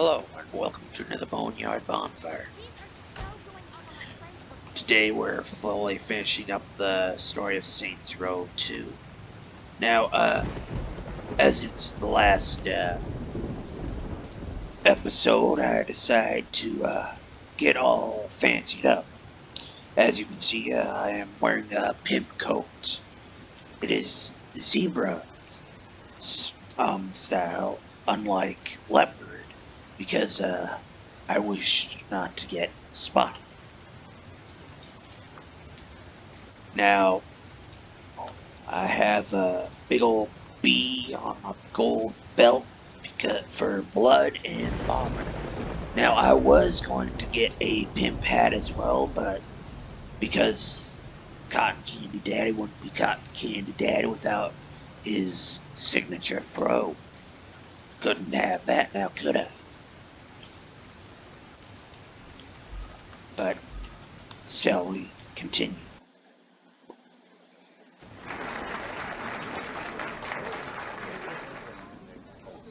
Hello, and welcome to another Boneyard Bonfire. Today we're fully finishing up the story of Saints Row 2. Now, as it's the last episode, I decided to get all fancied up. As you can see, I am wearing a pimp coat. It is zebra style, unlike leopard, because I wish not to get spotted. Now, I have a big old B on a gold belt for blood and honor. Now, I was going to get a pimp hat as well, but because Cotton Candy Daddy wouldn't be Cotton Candy Daddy without his signature throw. Couldn't have that now, could I? But, shall we continue?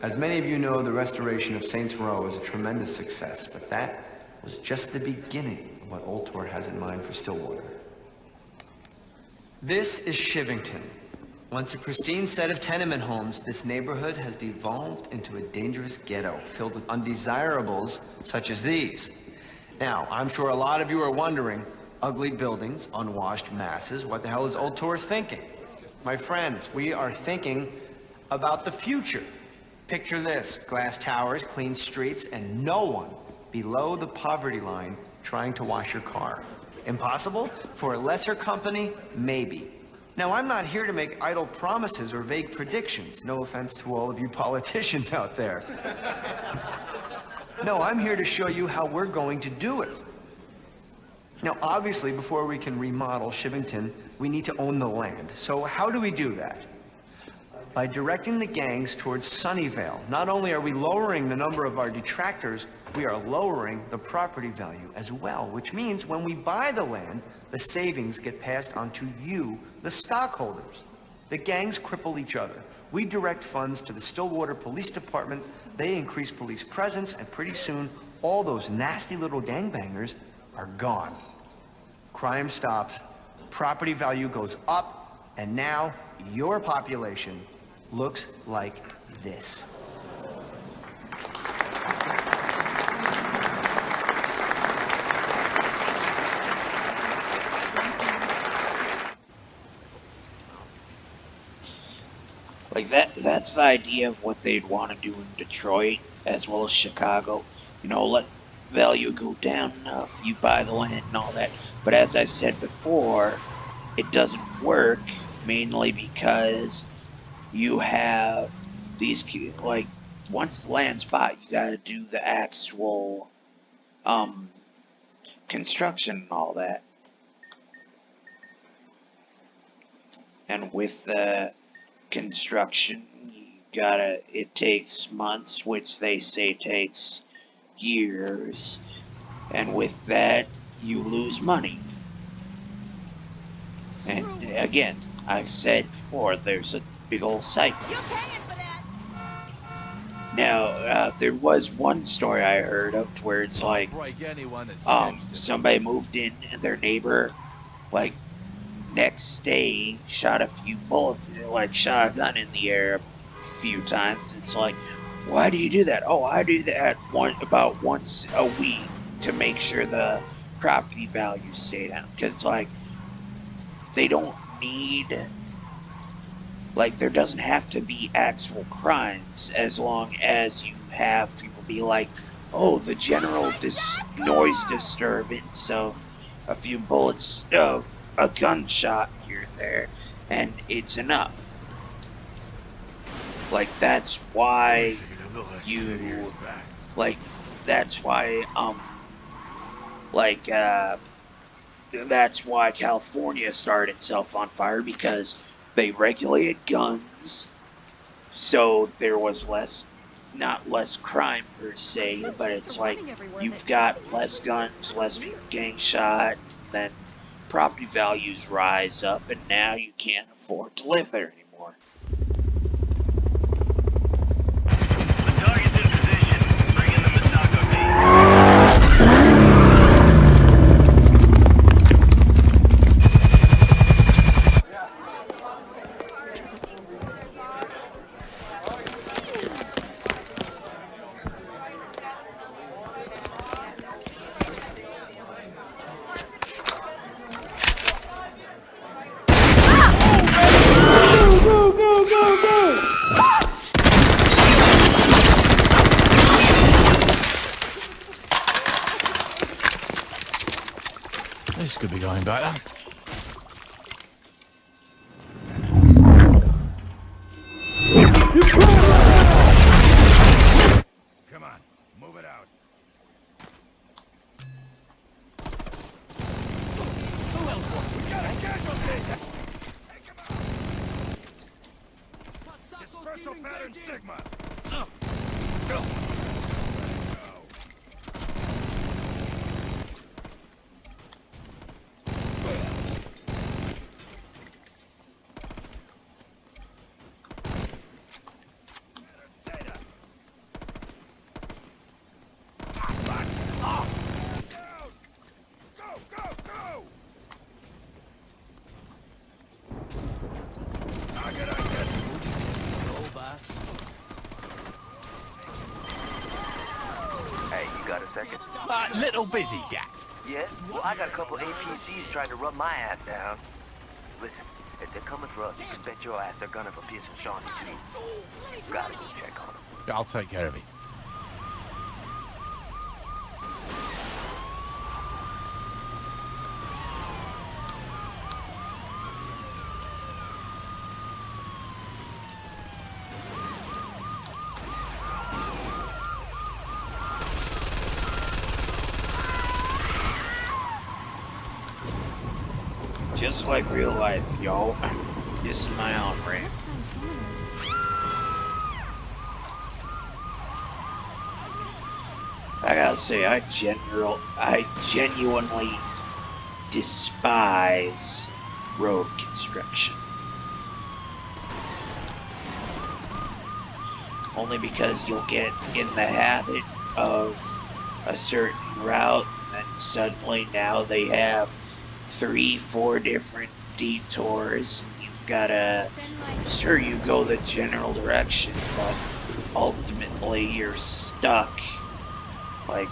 As many of you know, the restoration of Saints Row is a tremendous success, but that was just the beginning of what Old Tor has in mind for Stillwater. This is Shivington. Once a pristine set of tenement homes, this neighborhood has devolved into a dangerous ghetto filled with undesirables such as these. Now, I'm sure a lot of you are wondering, ugly buildings, unwashed masses, what the hell is Old Tor thinking? My friends, we are thinking about the future. Picture this, glass towers, clean streets, and no one below the poverty line trying to wash your car. Impossible? For a lesser company, maybe. Now, I'm not here to make idle promises or vague predictions. No offense to all of you politicians out there. No, I'm here to show you how we're going to do it. Now, obviously, before we can remodel Shivington, we need to own the land. So how do we do that? By directing the gangs towards Sunnyvale. Not only are we lowering the number of our detractors, we are lowering the property value as well, which means when we buy the land, the savings get passed on to you, the stockholders. The gangs cripple each other. We direct funds to the Stillwater Police Department, they increase police presence, and pretty soon, all those nasty little gangbangers are gone. Crime stops, property value goes up, and now your population looks like this. Like that's the idea of what they'd want to do in Detroit as well as Chicago. You know, let value go down enough, you buy the land and all that. But as I said before, it doesn't work mainly because you have these, like, once the land's bought, you gotta do the actual construction and all that. And with the construction, it takes months, which they say takes years, and with that you lose money. And again, I said before, there's a big old cycle. Now, there was one story I heard of where it's like, somebody moved in and their neighbor, like, next day shot a few bullets, like shot a gun in the air a few times. It's like, why do you do that? Oh, I do that about once a week to make sure the property values stay down. Because, like, they don't need, like, there doesn't have to be actual crimes as long as you have people be like, oh, the general noise disturbance of a few bullets, of a gunshot here and there, and it's enough. Like, that's why you, like, that's why, that's why California started itself on fire, because they regulated guns, so there was not less crime per se, but it's like, you've got less guns, less people getting shot, then property values rise up, and now you can't afford to live there anymore. The target's in position. Bring in the could be going better. Come on, move it out. Who else wants to get a casualty? Dispersal pattern Sigma. Go. Hey, you got a second? Little busy, Gat. Yeah? Well, I got a couple APCs trying to rub my ass down. Listen, if they're coming for us, you can bet your ass they're gunning for Pierce and Shawnee, too. Gotta go check on them. I'll take care of it. Just like real life, y'all. This is my own rant. I gotta say, I genuinely despise road construction. Only because you'll get in the habit of a certain route, and then suddenly now they have 3-4 different detours. You've gotta, sure, you go the general direction, but ultimately you're stuck. Like,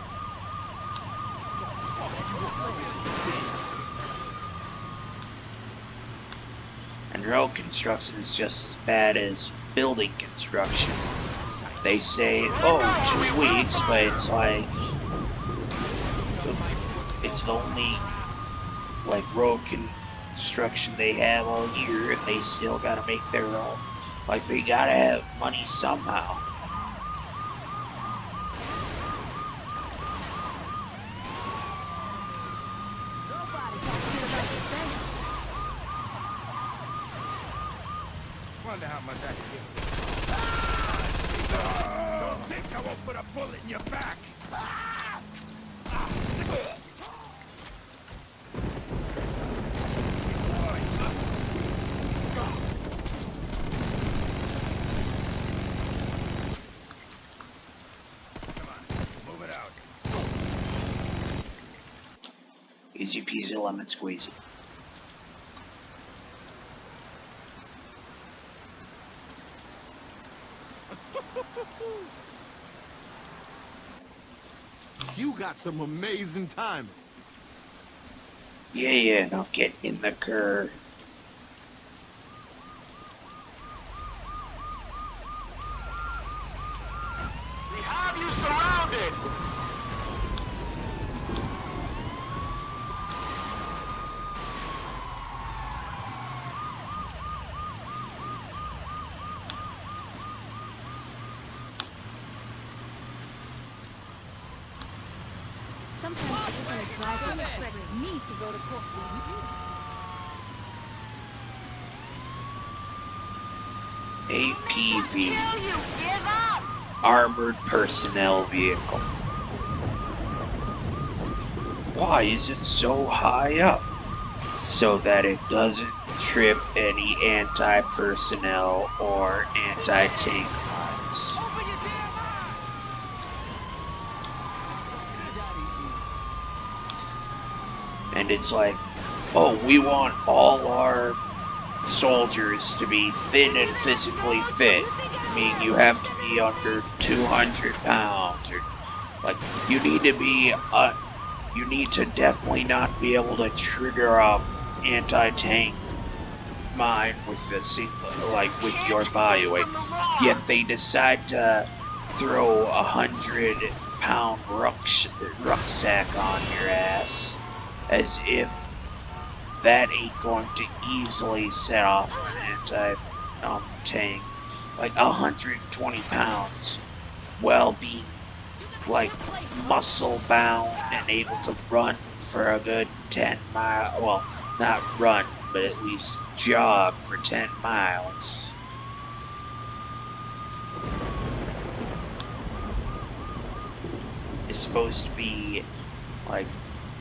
and road construction is just as bad as building construction. They say, oh, 2 weeks, but it's like, it's the only like road construction they have all year, and they still gotta make their own. Like, they gotta have money somehow. Wonder how much I can get. Don't think I won't put a bullet in your back. Easy peasy lemon squeezy. You got some amazing timing. Yeah, now get in the curve. We have you surrounded! Sometimes I just want to drive and expect me to go to court. APV. Armored Personnel Vehicle. Why is it so high up? So that it doesn't trip any anti-personnel or anti-tank lines. And it's like, oh, we want all our soldiers to be thin and physically fit. I mean, you have to be under 200 pounds, or like, you need to be, you need to definitely not be able to trigger up anti-tank mine with the like with your body weight. Yet they decide to throw 100-pound rucksack on your ass, as if that ain't going to easily set off an anti tank. Like 120 pounds, while being like muscle bound and able to run for a good 10 miles. Well, not run, but at least jog for 10 miles. Is supposed to be like,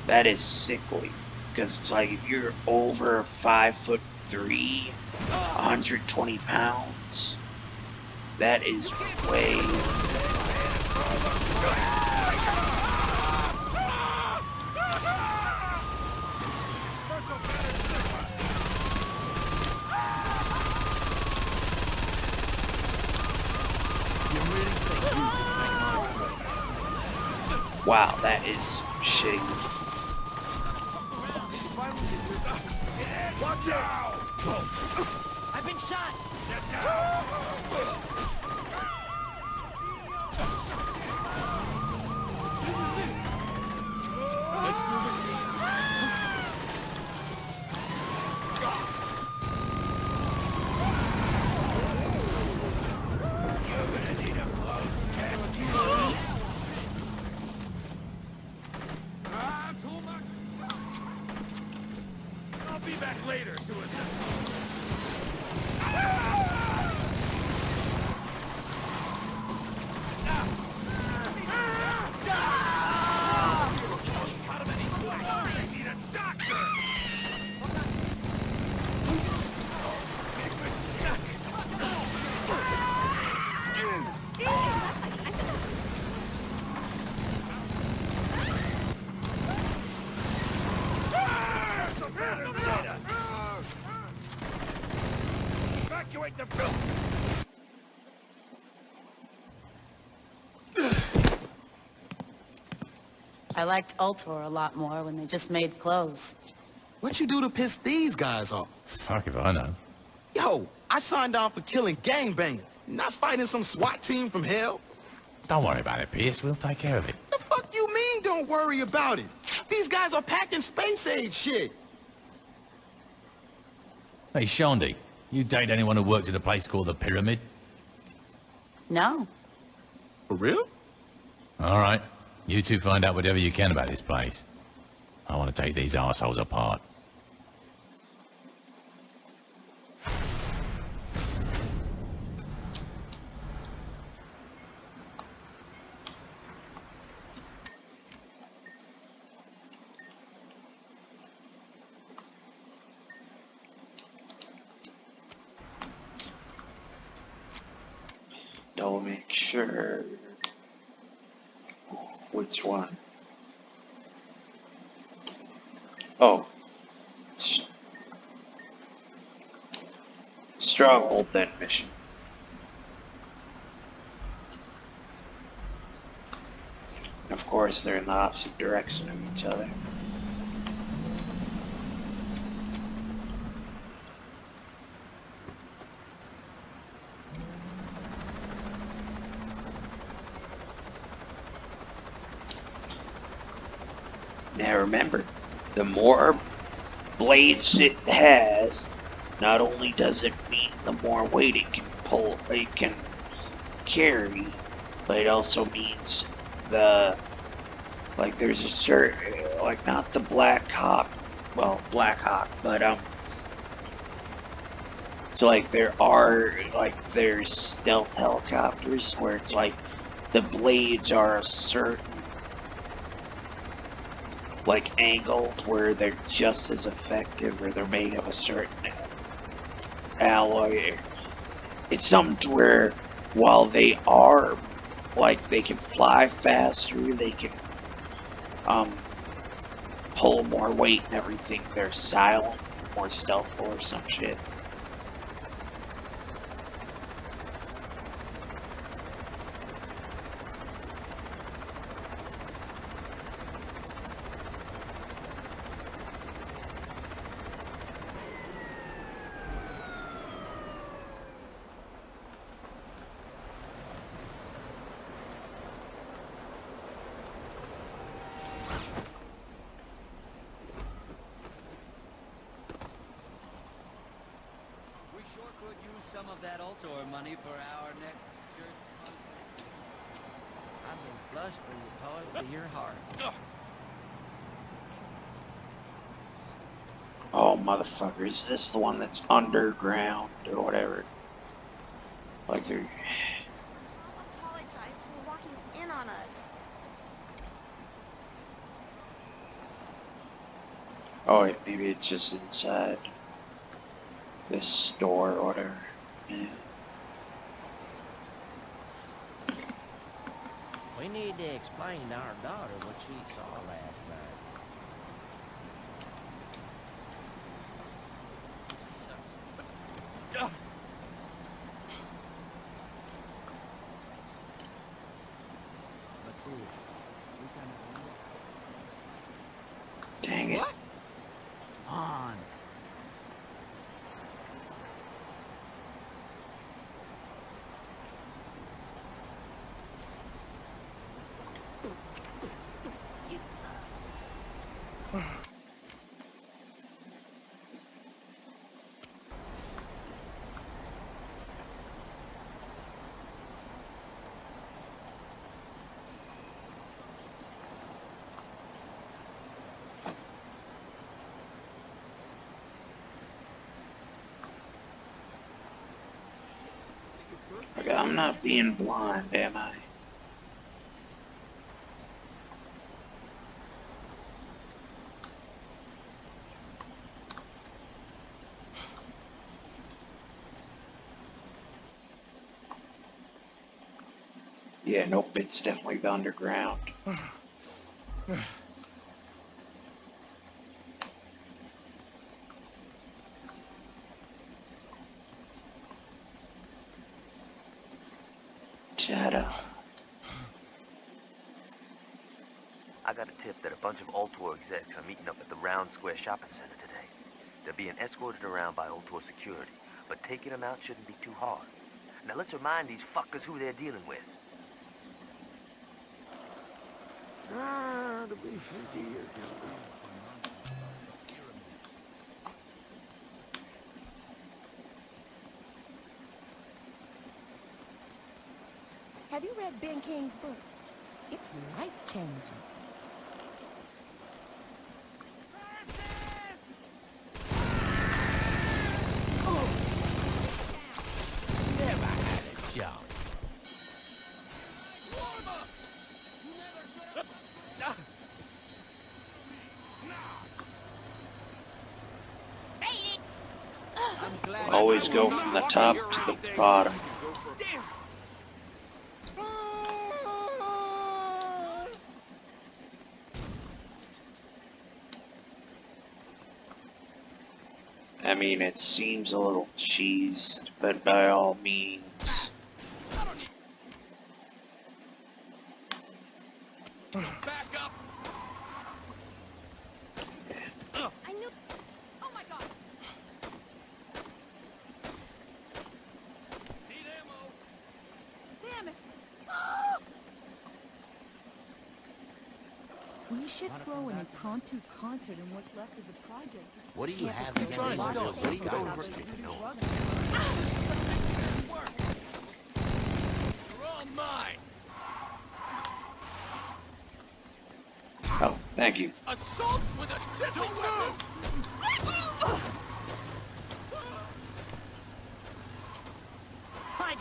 that is sickly. Because it's like, if you're over 5'3", 120 pounds, that is way. Wow, that is shitty. Watch out! I've been shot! I'll be back later to assist. Evacuate the building! I liked Ultor a lot more when they just made clothes. What you do to piss these guys off? Fuck if I know. Yo, I signed on for killing gangbangers, not fighting some SWAT team from hell. Don't worry about it, Pierce. We'll take care of it. The fuck you mean don't worry about it? These guys are packing space age shit. Hey, Shondi, you date anyone who worked at a place called the Pyramid? No. For real? All right. You two find out whatever you can about this place. I want to take these assholes apart. I'll make sure. Which one? Oh. Stronghold then mission. Of course, they're in the opposite direction of each other. Now remember, the more blades it has, not only does it mean the more weight it can carry, but it also means there's a certain, not the Black Hawk, but so there's stealth helicopters where it's like the blades are a certain angled where they're just as effective, or they're made of a certain alloy. It's something to where while they are they can fly faster, they can pull more weight and everything, they're silent, more stealthful or some shit. some of that Ultor money for our next church concert? I've been flush for your toy to your heart. Oh, motherfucker, is this the one that's underground or whatever? Like they're... Mom apologized for walking in on us. Oh, wait, maybe it's just inside this store or whatever. Yeah. We need to explain to our daughter what she saw last night. But seriously, we kind of Dang it. What? On. Okay, I'm not being blind, am I? Yeah, nope, it's definitely the underground. Ta-da. I got a tip that a bunch of Ultor execs are meeting up at the Round Square Shopping Center today. They're being escorted around by Ultor security, but taking them out shouldn't be too hard. Now let's remind these fuckers who they're dealing with. To be 50 years younger. Have you read Ben King's book? It's life-changing. Never had a chance. Always go from the top to the bottom. I mean, it seems a little cheesed, but by all means. Back up. I knew. Oh my god. Need ammo. Damn it. We should throw an impromptu concert in what's left of the project. What do you Campus have goes against a lot Ultor? safer What do you without got? restricted drugs. You're all mine. Oh, thank you. Assault with a deadly weapon.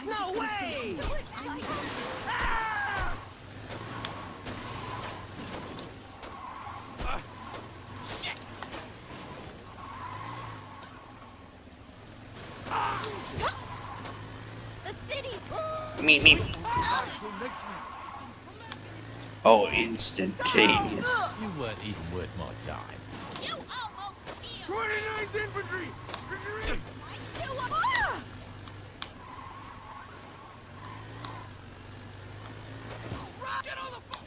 No way! The city! Me. Oh, instantaneous. You weren't even worth my time. You almost killed. 29th Infantry. Retreat. Get on the phone.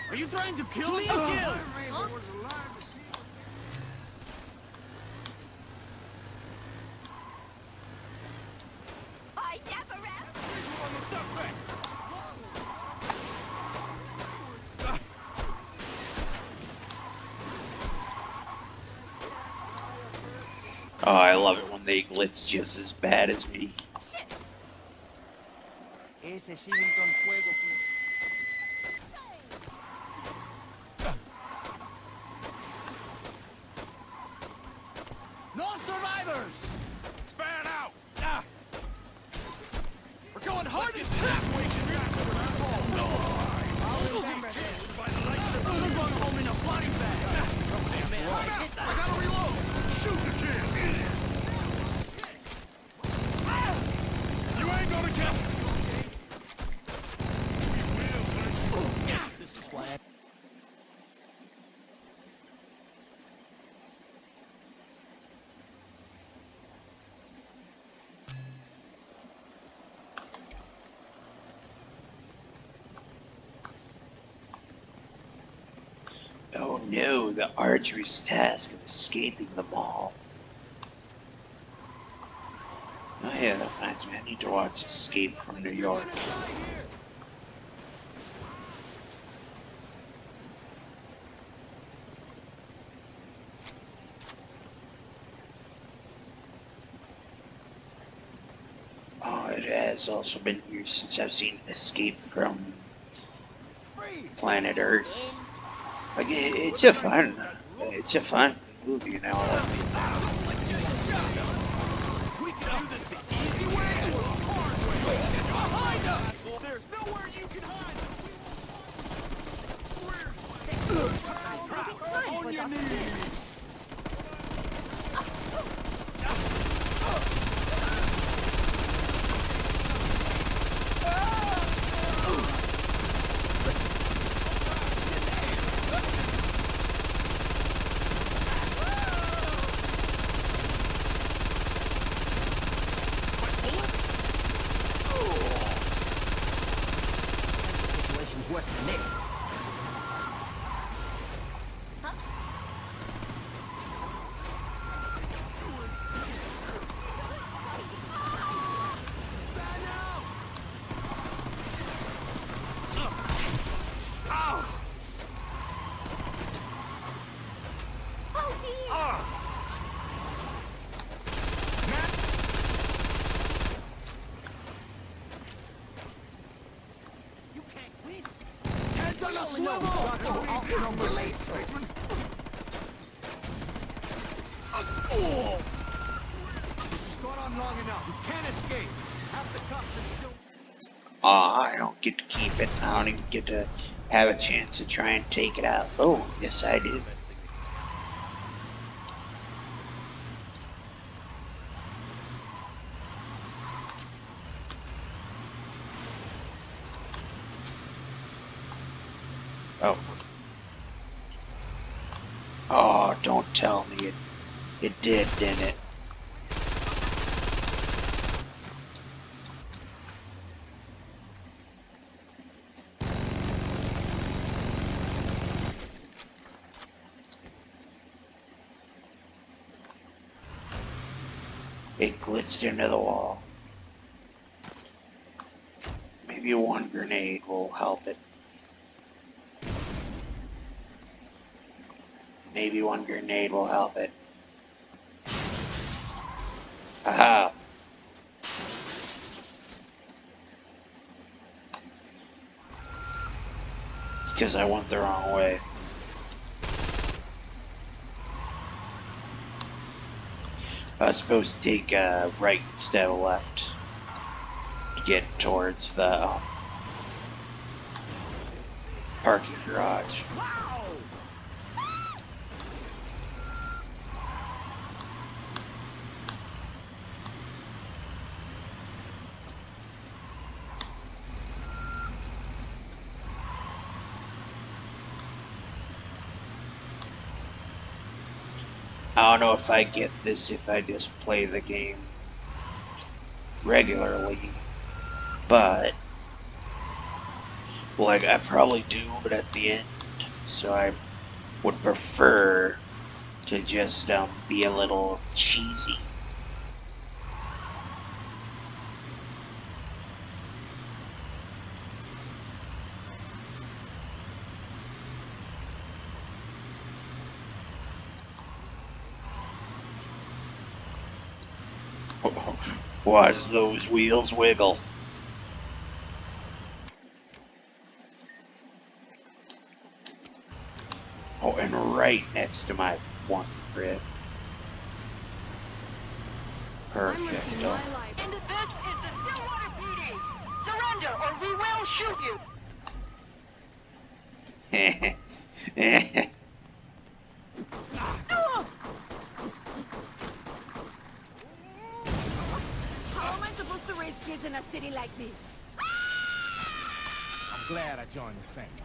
Are you trying to kill me? I never asked. On the suspect. love it when they glitch just as bad as me. Ese sí con fuego. No survivors! Span out! We're going hard as situation back under control. I'll remember this. We're going home in a body bag. I gotta reload. Shoot the kid! You ain't gonna get... This is why I... Oh no, the arduous task of escaping the mall. Oh yeah, that reminds me, I need to watch Escape from New York. Oh, it has also been years since I've seen Escape from Planet Earth. Like, it's a fun movie, you know. We can do this the easy way or the hard way. Behind us! There's nowhere you can hide. On your knees! Situation's worse than this. You can't win. Heads on a swivel! Release! This has gone on long enough. You can't escape. Half the cops are still... I don't get to keep it. I don't even get to have a chance to try and take it out. Oh, yes I did. Oh. Oh, don't tell me it did, didn't it? It glitched into the wall. Maybe one grenade will help it. Maybe one grenade will help it. Aha! Because I went the wrong way. I was supposed to take right instead of left to get towards the parking garage. I don't know if I get this if I just play the game regularly, but like I probably do it at the end, so I would prefer to just be a little cheesy. Watch those wheels wiggle. Oh, and right next to my one crib. I'm risking Perfecto. my life. And this is the Stillwater PD. Surrender or we will shoot you. How am I supposed to raise kids in a city like this? I'm glad I joined the Saints.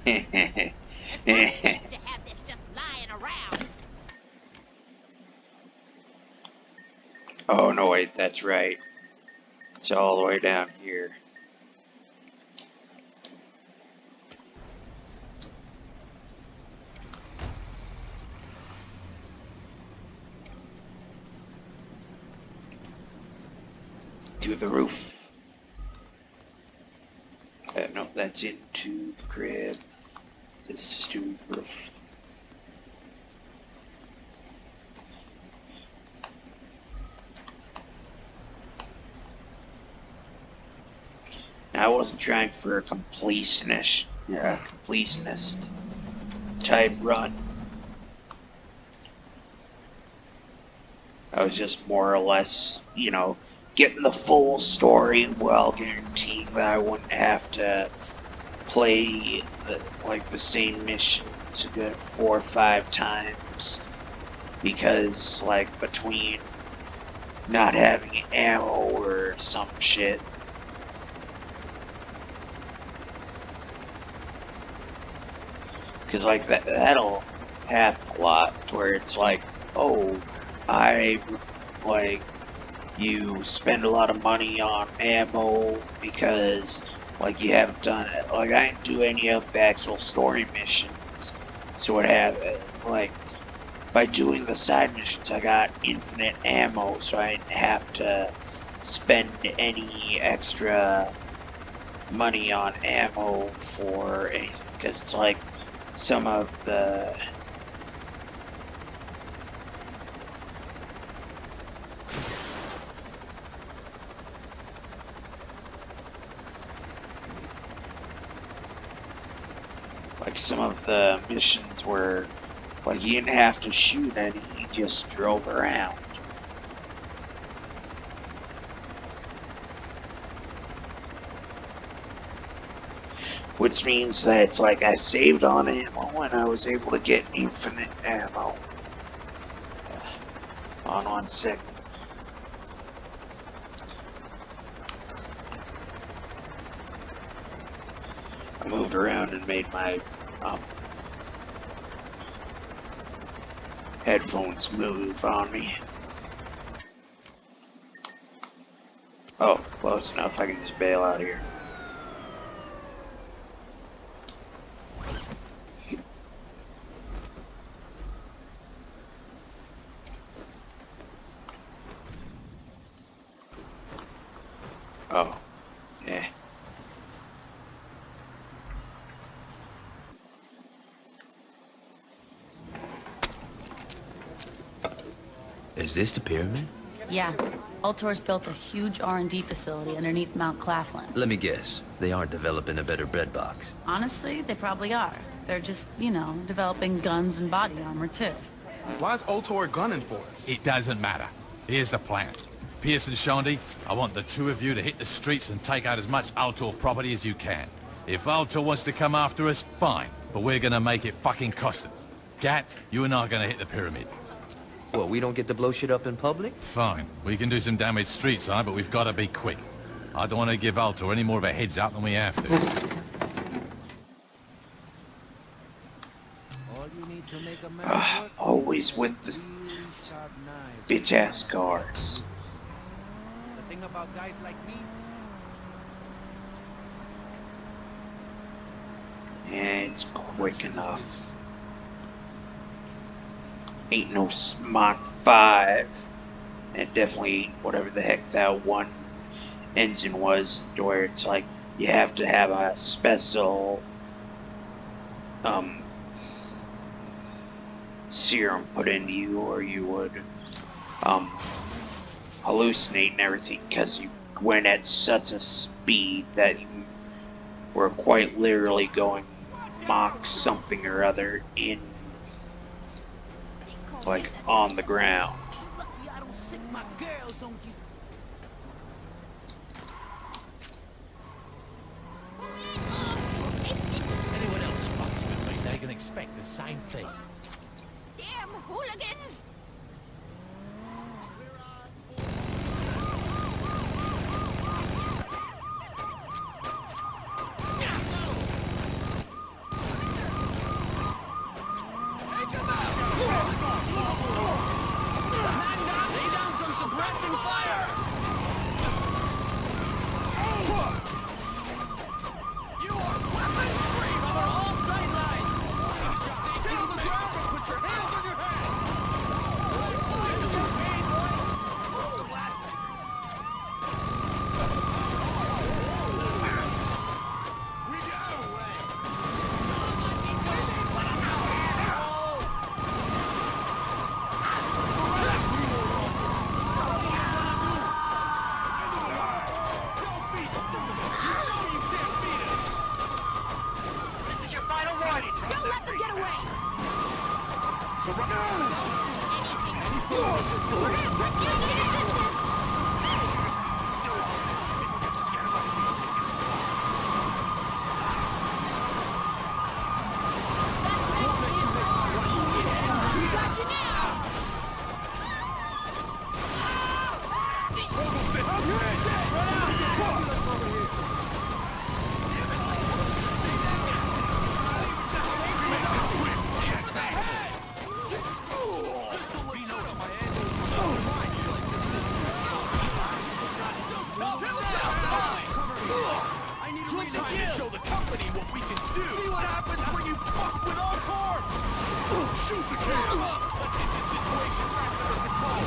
It's not safe to have this just lying around. Oh, no, wait, that's right. It's all the way down here. To the roof. No, that's into the crib. This is to the roof. Now, I wasn't trying for a completionist type run. I was just more or less, getting the full story while guaranteeing that I wouldn't have to play the same missions a good 4 or 5 times, because between not having ammo or some shit. Because that'll happen a lot, to where it's oh, I you spend a lot of money on ammo because you haven't done it. I didn't do any of the actual story missions, so what happened? By doing the side missions, I got infinite ammo, so I didn't have to spend any extra money on ammo for anything. Because it's some of the missions were you didn't have to shoot any, you just drove around. Which means that it's I saved on ammo and I was able to get infinite ammo. On 1 second. I moved around and made my headphones move on me. Oh, close enough. I can just bail out here. Oh, yeah. Is this the pyramid? Yeah. Ultor's built a huge R&D facility underneath Mount Claflin. Let me guess. They aren't developing a better bread box. Honestly, they probably are. They're just, developing guns and body armor, too. Why's Ultor gunning for us? It doesn't matter. Here's the plan. Pierce and Shondi, I want the two of you to hit the streets and take out as much Ultor property as you can. If Ultor wants to come after us, fine. But we're gonna make it fucking cost them. Gat, you and I are gonna hit the pyramid. Well, we don't get to blow shit up in public? Fine. We can do some damage street side, but we've gotta be quick. I don't want to give Ultor any more of a heads up than we have to. All you need to make a man work Always with the really sharp knife. bitch-ass guards. The thing about guys like me, And it's quick enough. Ain't no Mach 5. And definitely ain't whatever the heck that one engine was, where it's you have to have a special serum put into you, or you would hallucinate and everything, because you went at such a speed that you were quite literally going Mach something or other in, like, on the ground. Lucky I don't sick my girls on you. Anyone else fucks with me, they can expect the same thing. Damn hooligans! Lay down some suppressing fire! You are weapons free! Cover all sidelines! Stay on the ground and put your hands on your head! We got away! Don't be stupid! You know you can't beat us! This is your final warning! Don't let them get away! We're gonna put you in resistance! Suspect is armed! We got you now! I need a good time to show the company what we can do. See what happens when you fuck with our tour. Shoot the kid. Let's get this situation back under control.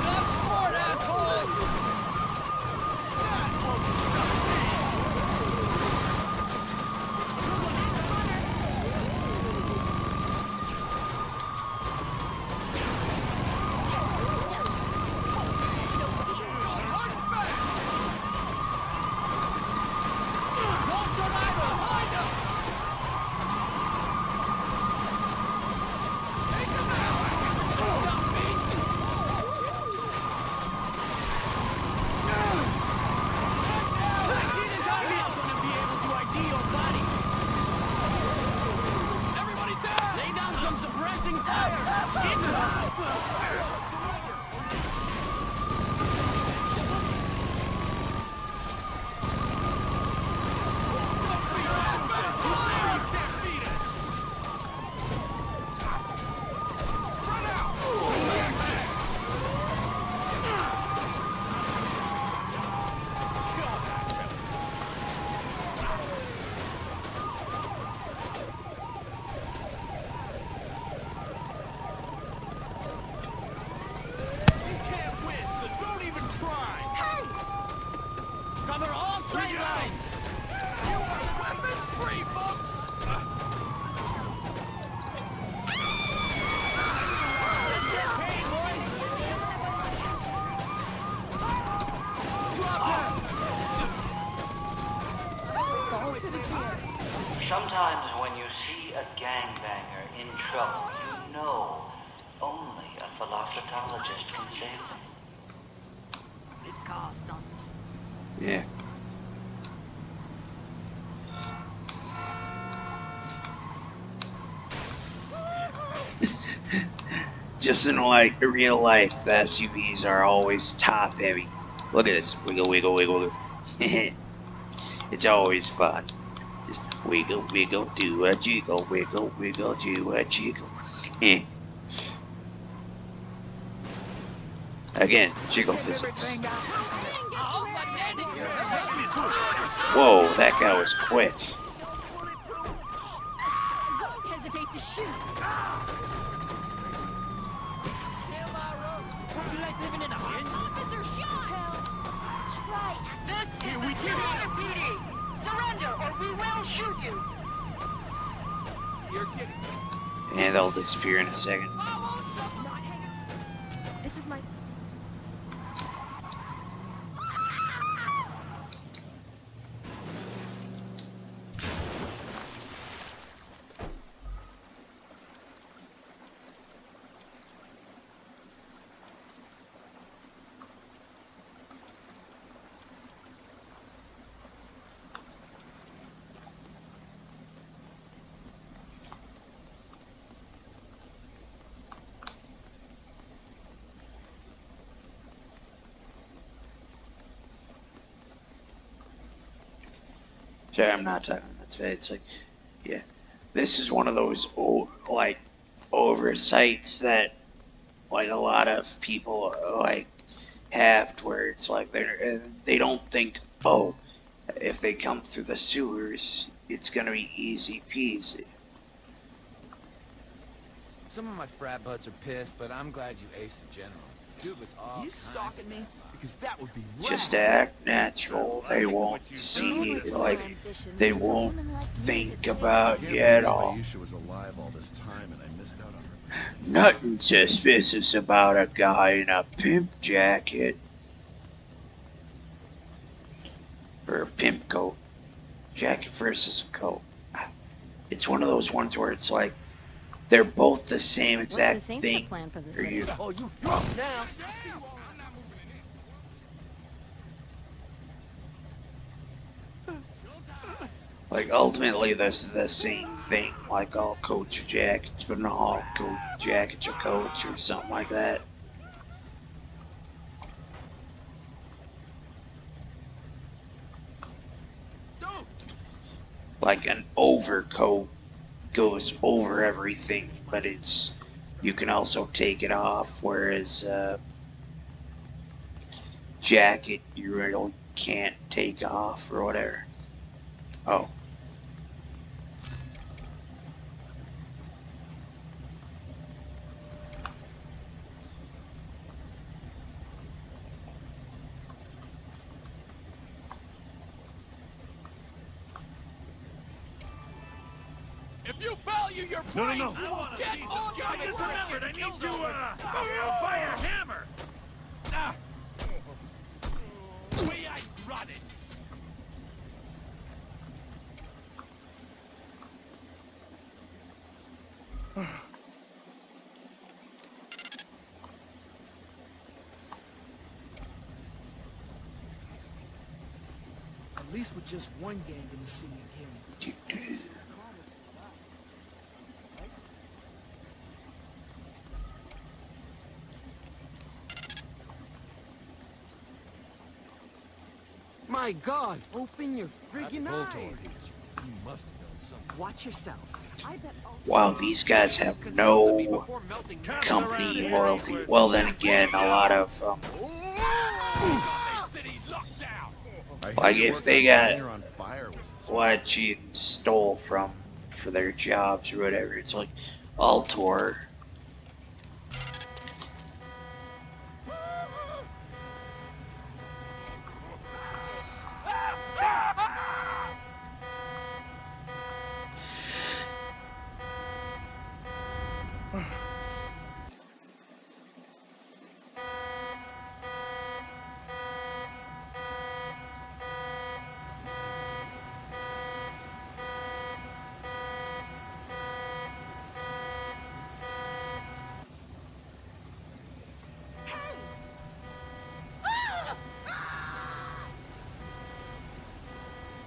Not smart, asshole! That won't stop me. Lay down some suppressing fire! Get Cover all sidelines! You are weapons free, folks! Let's get paid, boys! Fall to the gym. Sometimes when you see a gangbanger in trouble, you know only a philosophologist can save them. This car starts to... Yeah. Just in like real life, the SUVs are always top heavy. Look at this. Wiggle, wiggle, wiggle. It's always fun. Just wiggle, wiggle, do a jiggle, wiggle, wiggle, do a jiggle. Again, jiggle physics. Whoa, that guy was quick. Don't hesitate to shoot! You like living in a bin? Officer shot! Hell, try acting. Here we go! And they'll disappear in a second. Not hanging. This is my. Sorry, I'm not talking about today. It's like, yeah, this is one of those like oversights that like a lot of people like have, to where it's like they don't think, oh, if they come through the sewers, it's gonna be easy peasy. Some of my frat buds are pissed, but I'm glad you aced the general. Dude was all. You stalking me? Because that would be rad. Just act natural. They won't see, like, they won't think about you at all. Aisha was alive all this time, and I missed out on her. Nothing suspicious about a guy in a pimp jacket. Or a pimp coat. Jacket versus a coat. It's one of those ones where it's like, they're both the same exact thing. For you. Oh, you drunk now? Like, ultimately, this is the same thing. Like, all coats or jackets, but not all jackets or coats or something like that. Like, an overcoat goes over everything, but you can also take it off, whereas jacket you really can't take off or whatever. Oh. If you value your brains, get on to the ground. I need to, buy a hammer! Way I run it. At least with just one gang in the city again. My God! Open your freaking eyes! You must have known something. Watch yourself. I bet Wow, these guys have no company loyalty. Well, then again, a lot of like if they got what you stole from for their jobs or whatever, it's like Altor.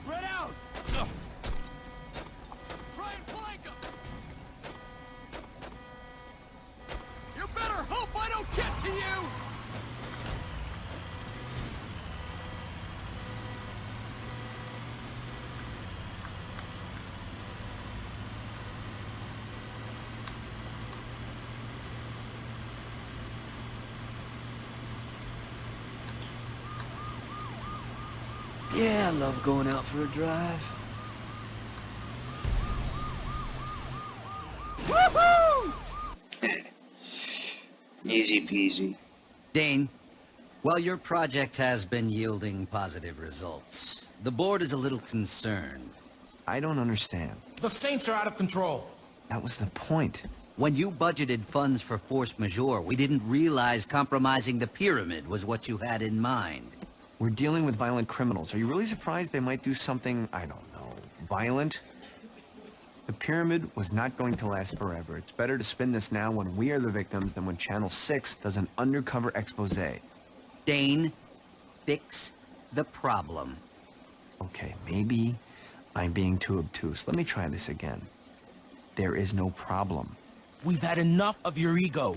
Spread out! Try and flank him! You better hope I don't get to you! Yeah, I love going out for a drive. Easy peasy. Dane, while your project has been yielding positive results, the board is a little concerned. I don't understand. The Saints are out of control. That was the point. When you budgeted funds for force majeure, we didn't realize compromising the pyramid was what you had in mind. We're dealing with violent criminals. Are you really surprised they might do something, I don't know, violent? The pyramid was not going to last forever. It's better to spin this now when we are the victims than when Channel 6 does an undercover expose. Dane, fix the problem. Okay, maybe I'm being too obtuse. Let me try this again. There is no problem. We've had enough of your ego.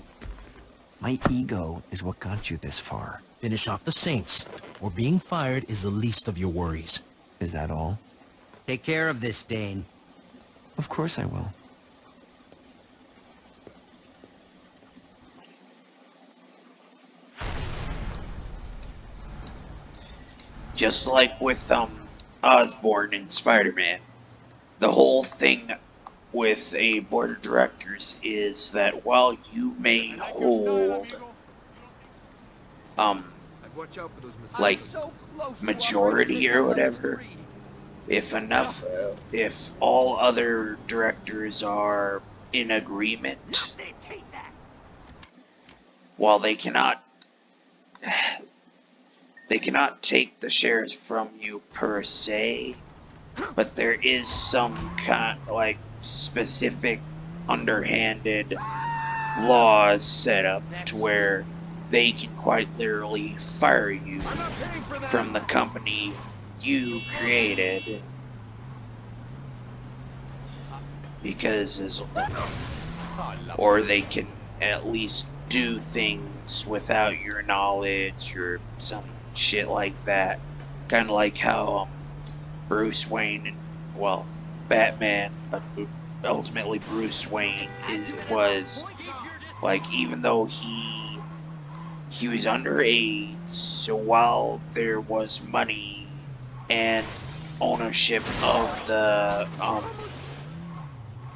My ego is what got you this far. Finish off the Saints, or being fired is the least of your worries. Is that all? Take care of this, Dane. Of course I will. Just like with Osborn and Spider-Man, the whole thing with a board of directors is that while you may hold like majority or whatever, if all other directors are in agreement, while they cannot take the shares from you per se, but there is some kind like specific underhanded laws set up to where they can quite literally fire you from the company you created or they can at least do things without your knowledge or some shit like that. Kind of like how Bruce Wayne Batman, but ultimately Bruce Wayne was like, even though he was underage, so while there was money and ownership of the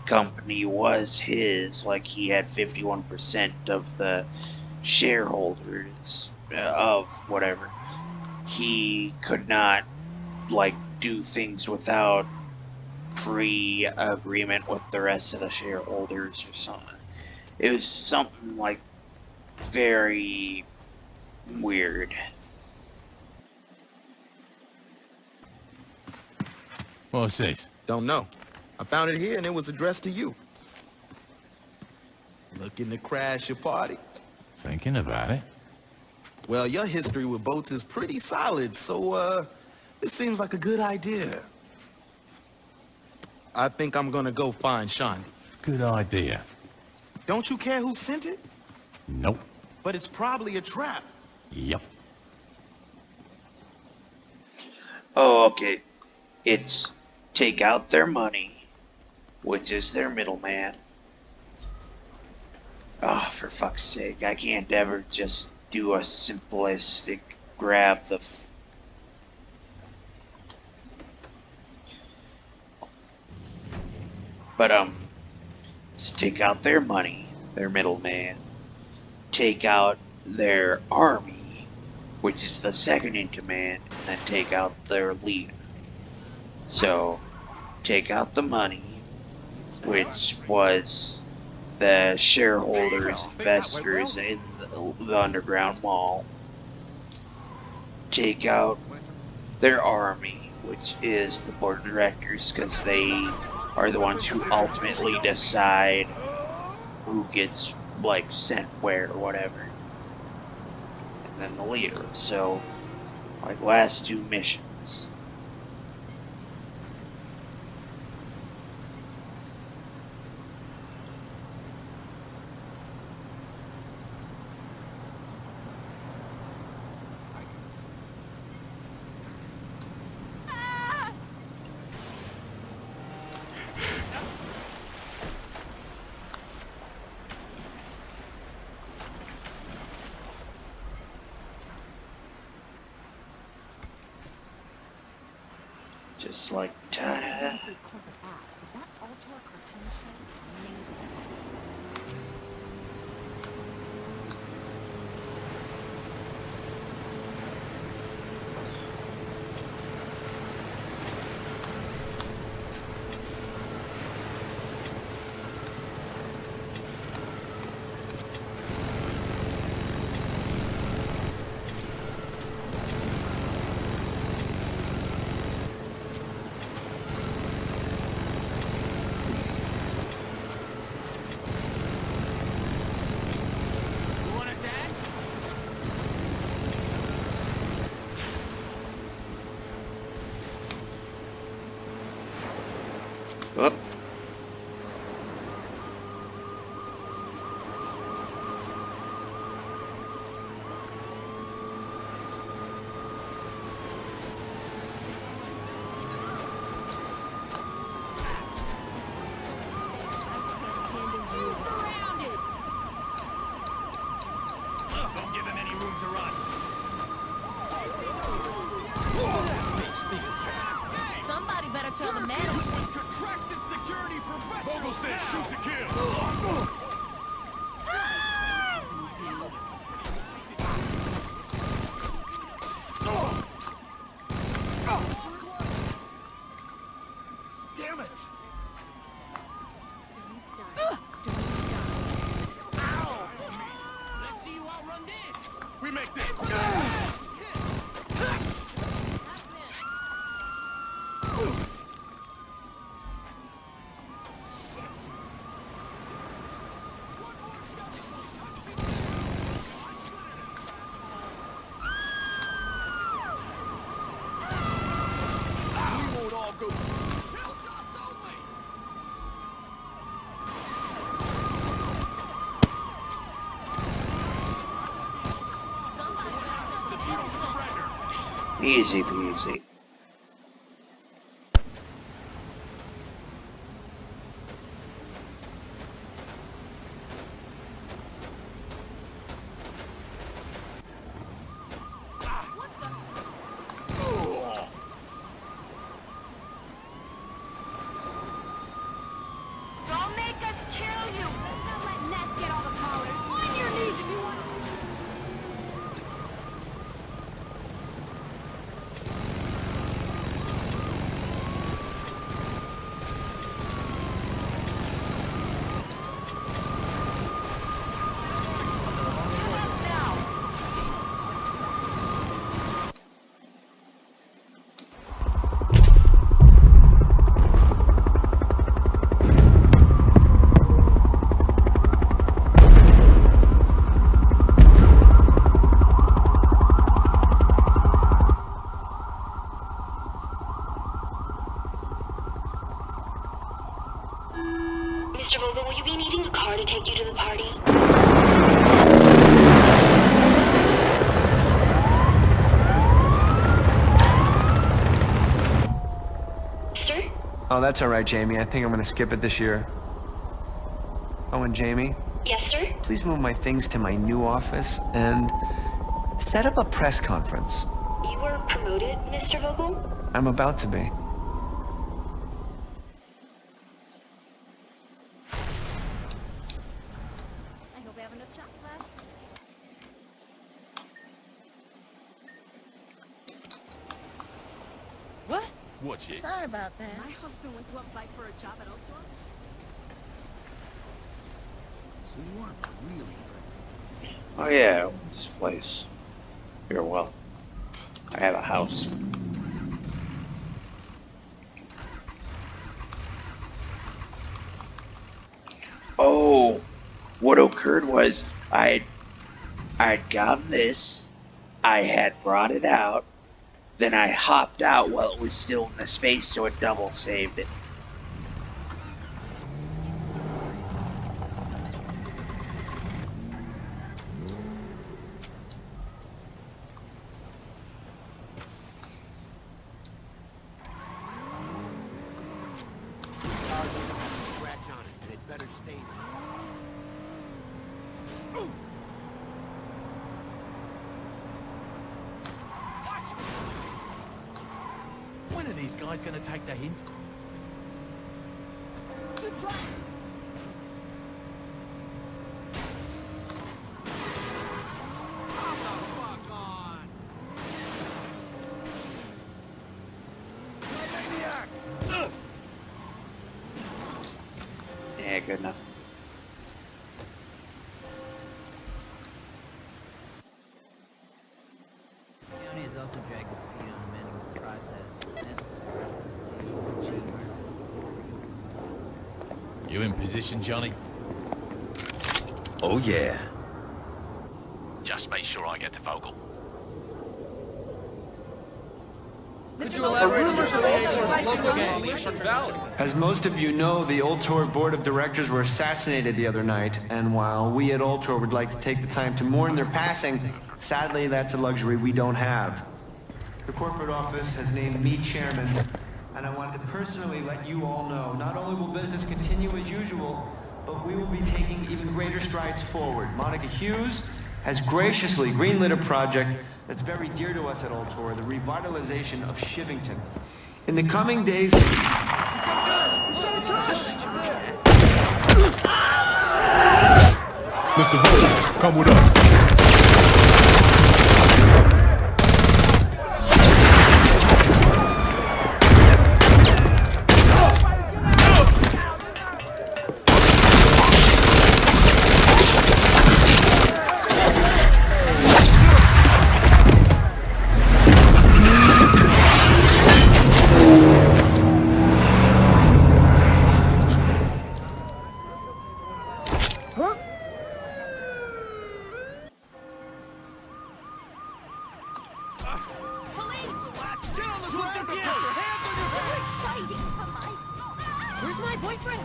company was his, like he had 51% of the shareholders of whatever, he could not like do things without pre-agreement with the rest of the shareholders or something. It was something like very weird. What's this? Don't know. I found it here and it was addressed to you. Looking to crash your party? Thinking about it. Well, your history with boats is pretty solid, so, this seems like a good idea. I think I'm gonna go find Shondi. Good idea. Don't you care who sent it? Nope. But it's probably a trap. Yep. Oh, okay. It's take out their money, which is their middleman. Oh, for fuck's sake, I can't ever just do a simplistic grab the... But, just take out their money, their middleman. Take out their army, which is the second in command, and then take out their leader. So, take out the money, which was the shareholders, investors in the underground mall. Take out their army, which is the board of directors, because they are the ones who ultimately decide who gets, like, sent where or whatever. And then the leader. So, like, last two missions. Just like ta-da. Oop. Don't give him any room to run. Somebody better tell the manager. With contracted security professionals says shoot to kill. Damn it! Ow! Let's see you outrun this. We make this quick. We won't all go. Kill shots only. If you don't surrender. Easy peasy. Don't make us kill you. Let's not let Ness get all the collars. On your knees if you want. Mr. Vogel, will you be needing a car to take you to the party? Sir? Oh, that's all right, Jamie. I think I'm gonna skip it this year. Oh, and Jamie, Yes, sir? please move my things to my new office and set up a press conference. You were promoted, Mr. Vogel? I'm about to be. I hope we have enough shots left. What? What's it? Sorry about that. My husband went to apply for a job at Outdoor. So you aren't really pregnant. Oh yeah, this place. Here, well, I have a house. Oh, what occurred was I'd gotten this, I had brought it out, then I hopped out while it was still in the space, so it double saved it. Scratch on it, and it better stay there. Ooh. When are these guys gonna take the hint? Good try. Fuck on! Maniac! Yeah, good enough. County has also dragged its feet on amending the process necessary to achieve. You in position, Johnny? Oh, yeah. Just make sure I get to Vogel. Could you elaborate on your affiliation with the local gang in Leashman Valley? As most of you know, the Ultor board of directors were assassinated the other night, and while we at Ultor would like to take the time to mourn their passing, sadly that's a luxury we don't have. The corporate office has named me chairman, and I want to personally let you all know, not only will business continue as usual, but we will be taking even greater strides forward. Monica Hughes has graciously greenlit a project that's very dear to us at Ultor, the revitalization of Shivington. In the coming days... Mr. Wolf, come with us. Where's my boyfriend?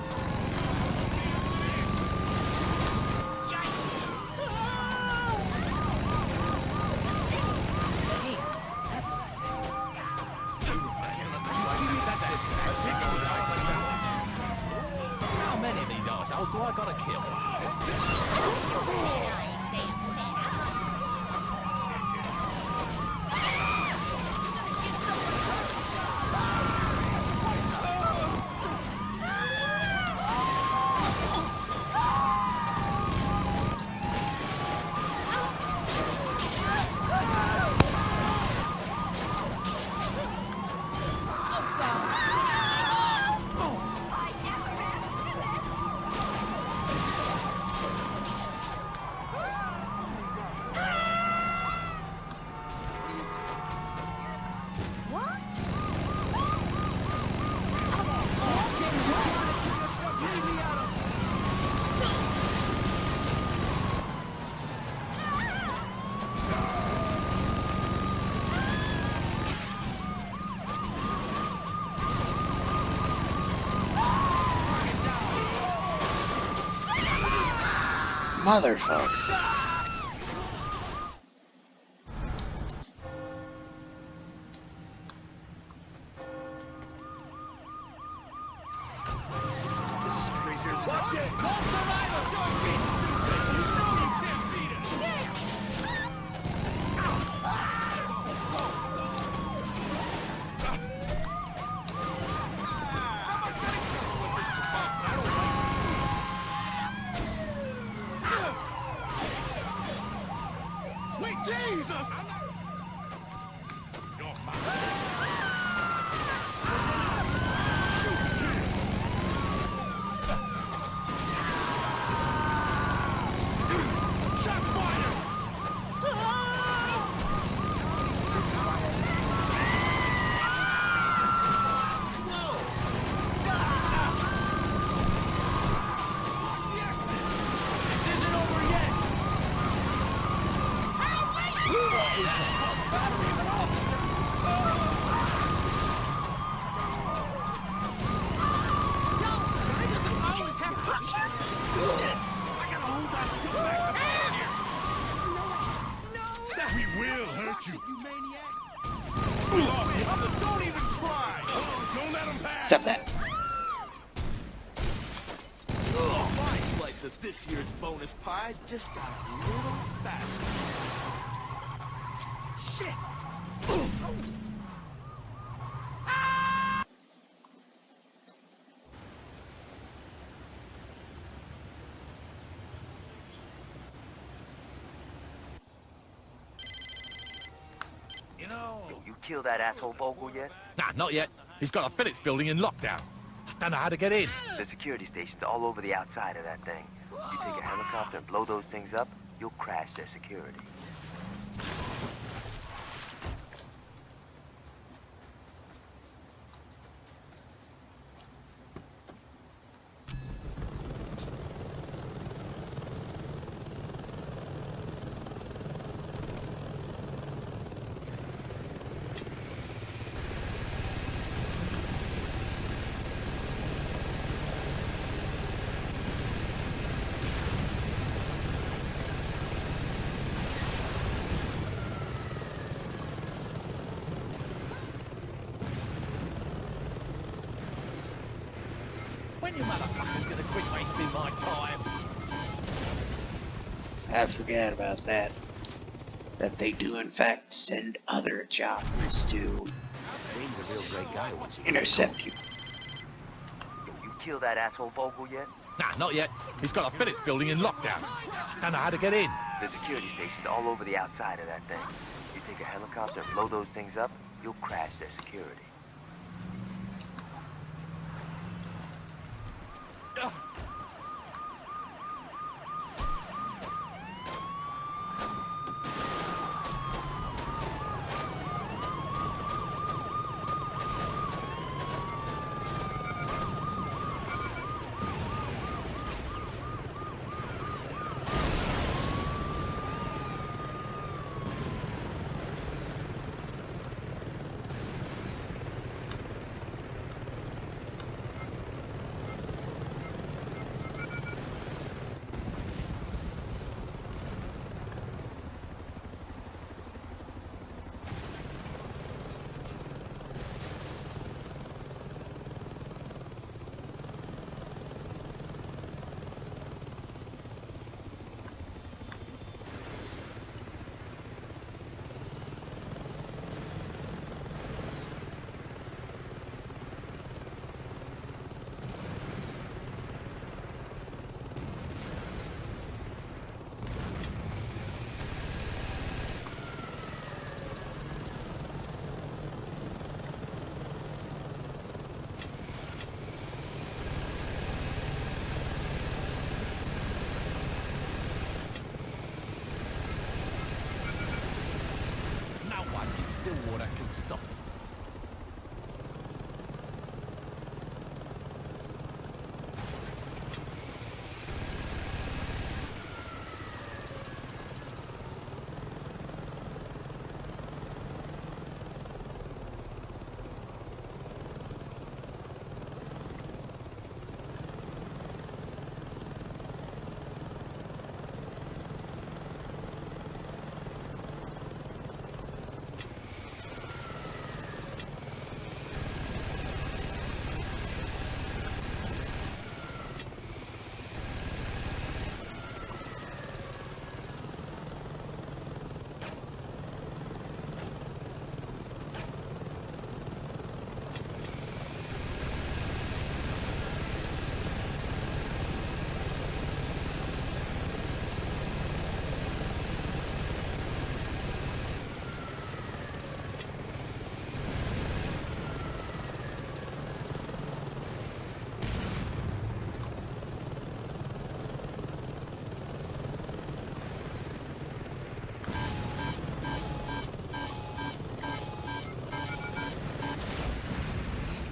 How many of these arseholes do I gotta kill? Motherfucker. Watch it! Call survivor! Don't be stupid! You know you can't beat us! Sweet Jesus! You're Shots fired! This isn't over yet! Why does this always happen? Shit! I gotta hold on until back to base here! That we will hurt you! You maniac! We lost you, so don't even try! Don't let him pass! Stop that. My slice of this year's bonus pie just got a little fatter. Shit! You know... Yo, you killed that asshole Vogel yet? Nah, not yet. He's got a Phillips building in lockdown. I don't know how to get in. The security station's all over the outside of that thing. You take a helicopter and blow those things up, you'll crash their security. When you motherfuckers gonna quit wasting my time? I forgot about that. That they do in fact send other choppers to Wayne's a real great guy once you intercept you. Yo, you kill that asshole Vogel yet? Nah, not yet. He's got a Phillips building in lockdown. Don't know how to get in. There's security stations all over the outside of that thing. You take a helicopter and blow those things up, you'll crash their security. Stillwater can stop.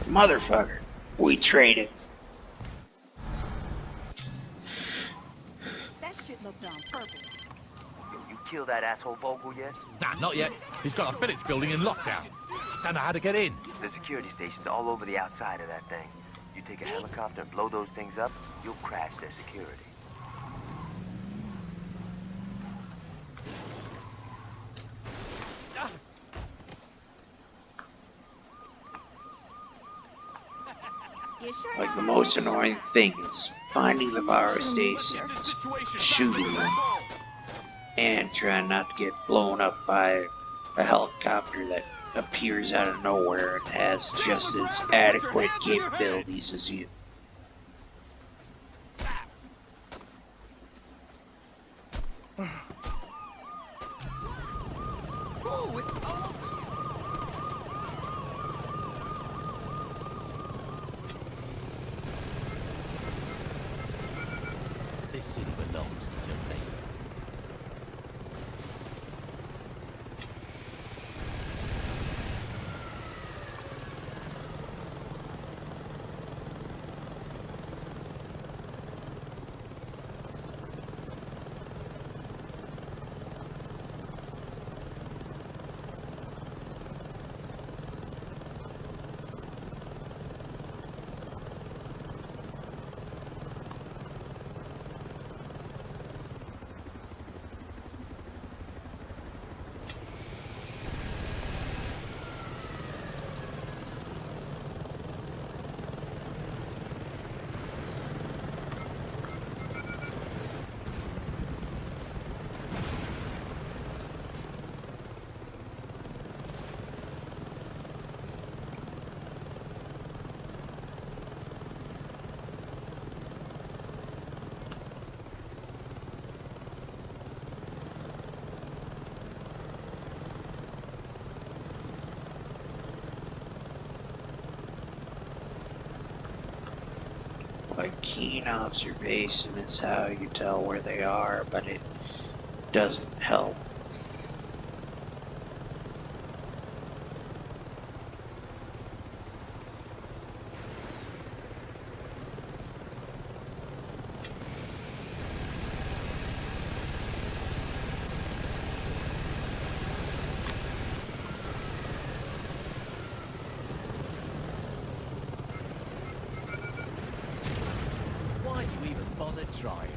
Motherfucker, we traded. That shit looked on purpose. Yo, you kill that asshole Vogel yet? Nah, not yet. He's got a Phillips building in lockdown. Don't know how to get in. There's security stations all over the outside of that thing. You take a helicopter and blow those things up, you'll crash their security. You sure Like the know most how to annoying thing is finding the power stations, shooting them, and trying not to get blown up by a helicopter that appears out of nowhere and has just as adequate capabilities as you. Oh, it's all This city belongs to me. Like keen observation is how you tell where they are, but it doesn't help. Why'd you even bother trying?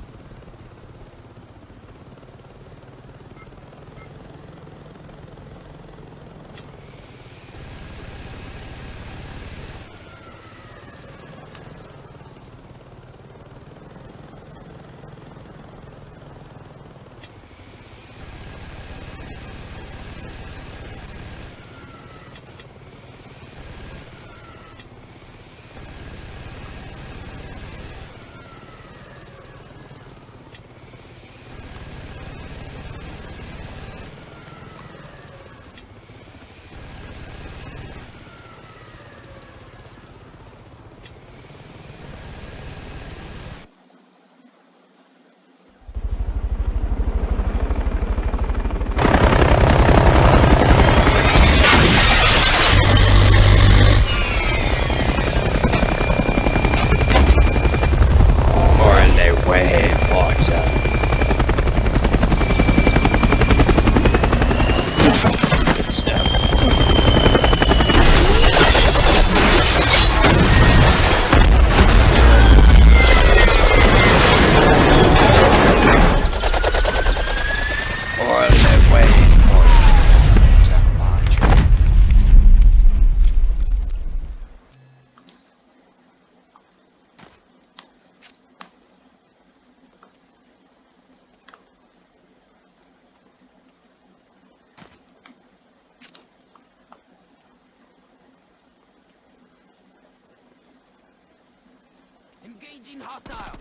Engaging hostile.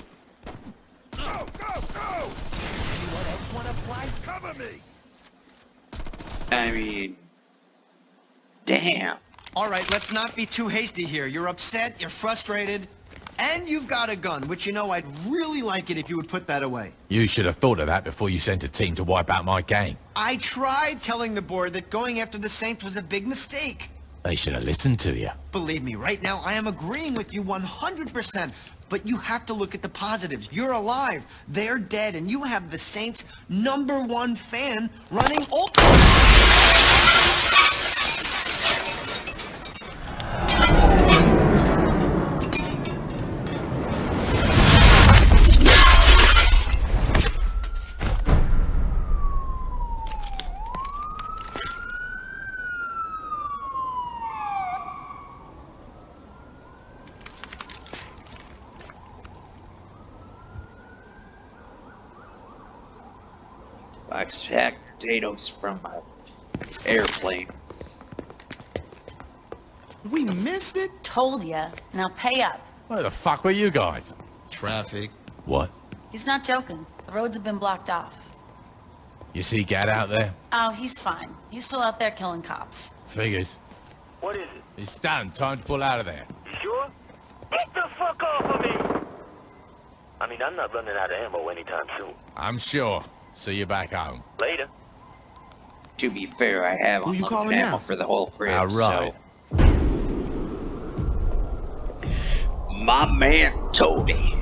Go, go, go! Anyone else want to play? Cover me! I mean, damn. All right, let's not be too hasty here. You're upset, you're frustrated, and you've got a gun, which you know I'd really like it if you would put that away. You should have thought of that before you sent a team to wipe out my gang. I tried telling the board that going after the Saints was a big mistake. They should have listened to you. Believe me, right now I am agreeing with you 100%. But you have to look at the positives. You're alive, they're dead, and you have the Saints' #1 fan running I expect potatoes from an airplane. We missed it? Told ya. Now pay up. Where the fuck were you guys? Traffic. What? He's not joking. The roads have been blocked off. You see Gad out there? Oh, he's fine. He's still out there killing cops. Figures. What is it? He's stunned. Time to pull out of there. You sure? Get the fuck off of me! I mean, I'm not running out of ammo anytime soon. I'm sure. See you back home. Later. To be fair, I have Who you unlimited calling ammo now? for the whole crib, All right. so... My man, Toby.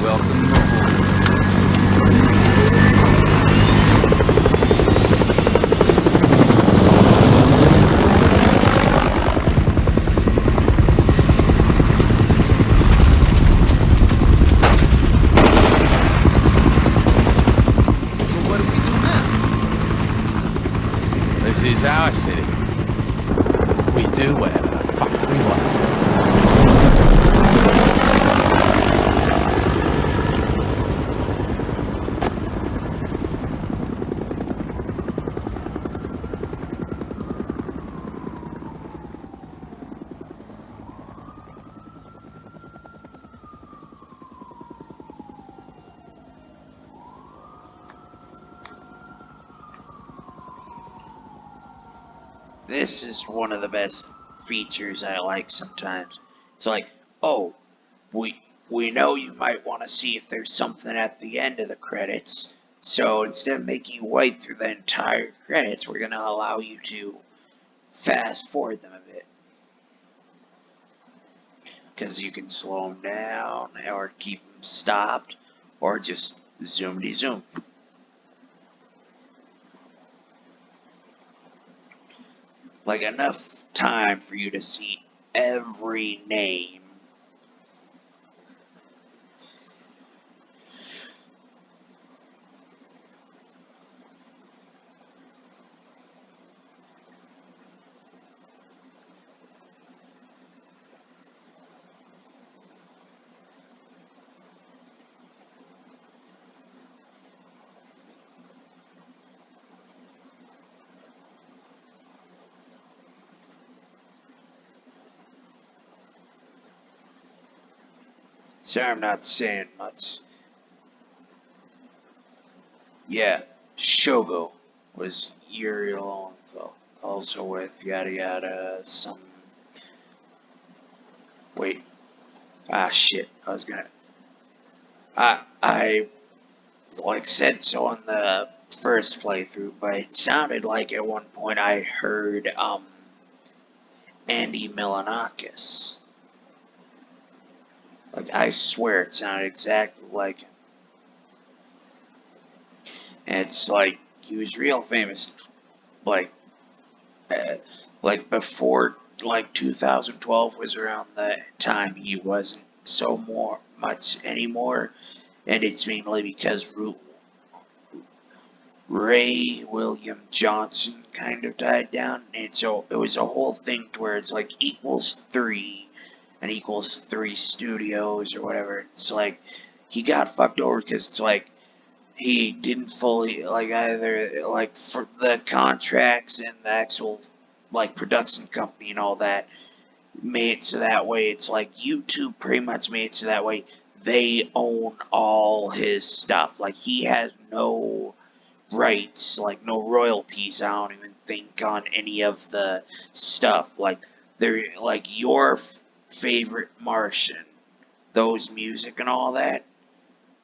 Welcome aboard. this is one of the best features I like sometimes. It's like, oh, we know you might want to see if there's something at the end of the credits. So instead of making you wait through the entire credits, we're going to allow you to fast forward them a bit. Because you can slow them down or keep them stopped or just zoom-de-zoom. Like enough time for you to see every name. Sorry, I'm not saying much. Yeah, Shogo was Yuri Lowenthal, also with yada yada some. Wait, shit. I like said so on the first playthrough, but it sounded like at one point I heard Andy Milonakis. Like I swear it sounded exactly like him. And it's like he was real famous, like like before like 2012 was around the time he wasn't so much anymore, and it's mainly because Ray William Johnson kind of died down, and so it was a whole thing to where it's like equals 3 and equals 3 studios or whatever. It's like he got fucked over because it's like he didn't fully like either like for the contracts and the actual like production company and all that made it so that way it's like YouTube pretty much made it so that way they own all his stuff. Like he has no rights, like no royalties, I don't even think, on any of the stuff. Like they're like your favorite Martian, those music and all that.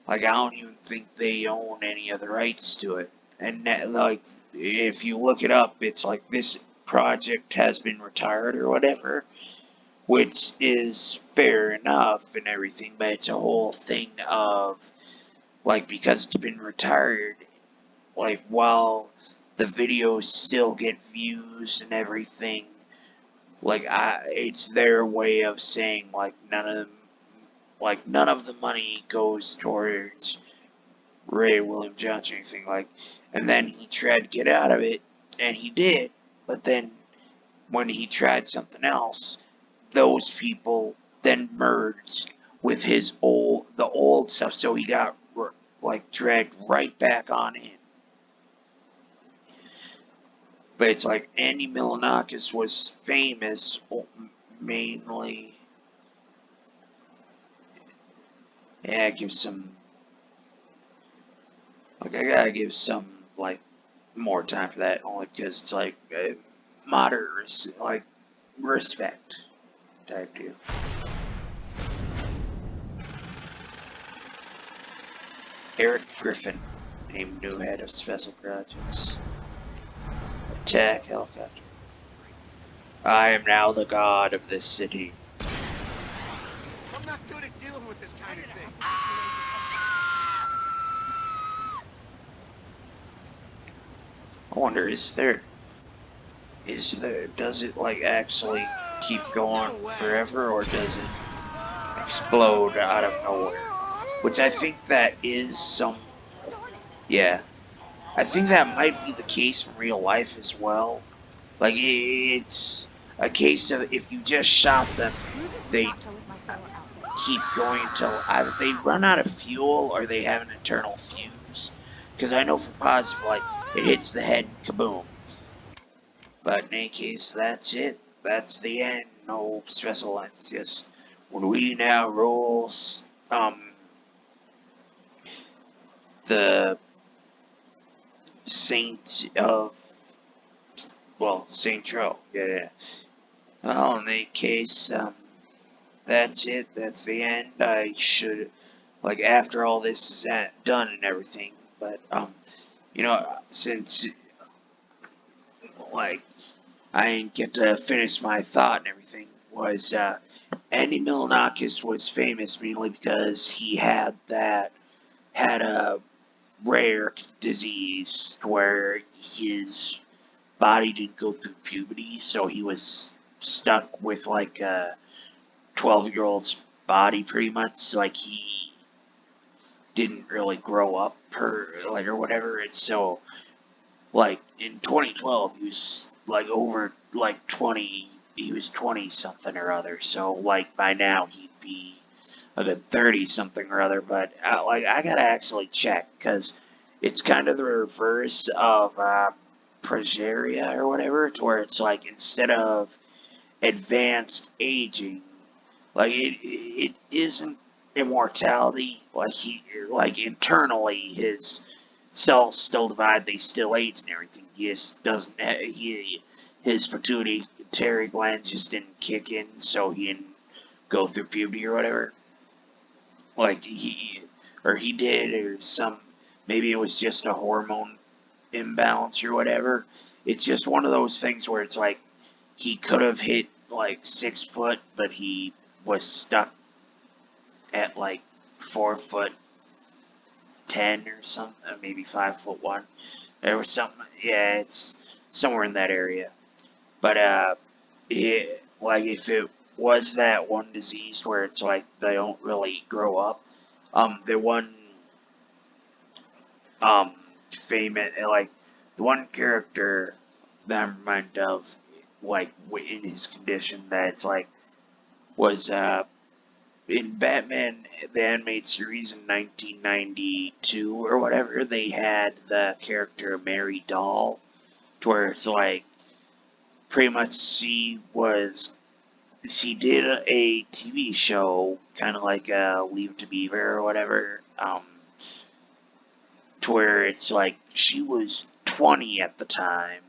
Like I don't even think they own any of the rights to it. And like if you look it up, it's like this project has been retired or whatever, which is fair enough and everything, but it's a whole thing of like because it's been retired, like while the videos still get views and everything, like it's their way of saying like none of the money goes towards Ray William Johnson or anything like. And then he tried to get out of it, and he did. But then when he tried something else, those people then merged with the old stuff, so he got like dragged right back on in. But it's like Andy Milonakis was famous mainly. Yeah, give some. Like I gotta give some like more time for that, only because it's like moderate, like respect type deal. Eric Griffin, named new head of special projects. Attack helicopter. I am now the god of this city. I'm not good at dealing with this kind of thing. I wonder, does it like actually keep going forever, or does it explode out of nowhere? Which I think that is yeah, I think that might be the case in real life as well. Like it's a case of if you just shot them, they keep going until either they run out of fuel or they have an internal fuse. Because I know for positive, like it hits the head, kaboom. But in any case, that's it. That's the end. No special lines. Just when we now roll, the Saint of well, Saint Tro. Yeah. Well, in any case, that's it. That's the end. I should, like, after all this is done and everything. But since like I didn't get to finish my thought and everything, was Andy Milonakis was famous mainly because he had a rare disease where his body didn't go through puberty, so he was stuck with like a 12-year-old's body pretty much. Like he didn't really grow up or whatever. And so like in 2012 he was like over like 20. He was 20 something or other. So like by now he'd be like a 30 something or other. But like I gotta actually check because it's kind of the reverse of progeria or whatever, to where it's like instead of advanced aging, like it isn't immortality. Like like internally his cells still divide, they still age and everything. He just doesn't. His pituitary gland just didn't kick in, so he didn't go through puberty or whatever. Like he did, or some, maybe it was just a hormone imbalance or whatever. It's just one of those things where it's like he could have hit like 6 foot, but he was stuck at like 4 foot 10 or something, maybe 5 foot 1. There was something, yeah, it's somewhere in that area. But like if it was that one disease where it's like they don't really grow up, the one um famous, like the one character that I'm reminded of, like in his condition, that it's like was in Batman the animated series in 1992 or whatever. They had the character Mary Doll, to where it's like pretty much she did a TV show, kind of like Leave It to Beaver or whatever, to where it's like she was 20 at the time,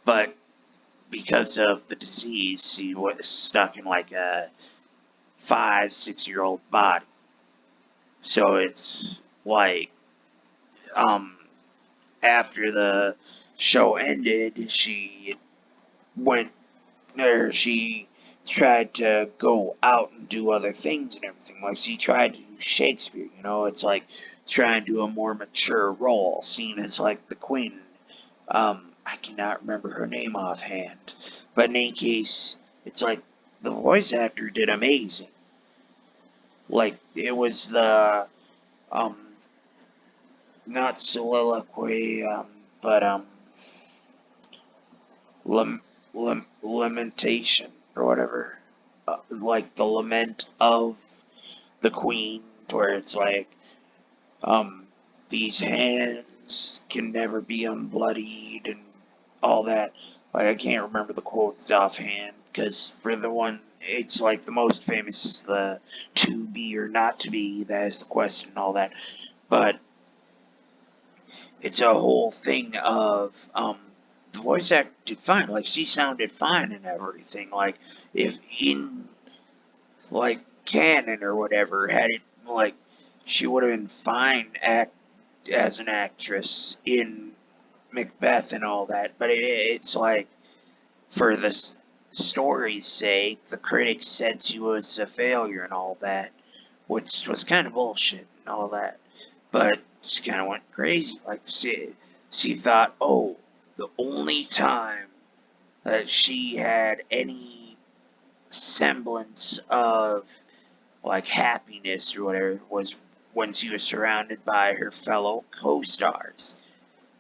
but because of the disease, she was stuck in like a 5, 6 year old body. So it's like, um, after the show ended, went she tried to go out and do other things and everything. Like she tried to do Shakespeare, it's like trying to do a more mature role, seen as like the queen. I cannot remember her name offhand, but in any case, it's like the voice actor did amazing. Like it was the um not soliloquy, but lamentation or whatever, like the lament of the queen, where it's like, um, these hands can never be unbloodied and all that. Like I can't remember the quotes offhand, because for the one, it's like the most famous is the to be or not to be. That is the question and all that. But it's a whole thing of the voice actor did fine. Like she sounded fine and everything. Like if in like canon or whatever had it like she would have been fine as an actress in Macbeth and all that. But it's like for the story's sake, the critics said she was a failure and all that, which was kind of bullshit and all that. But she kind of went crazy. Like she thought, oh, the only time that she had any semblance of like happiness or whatever was when she was surrounded by her fellow co-stars.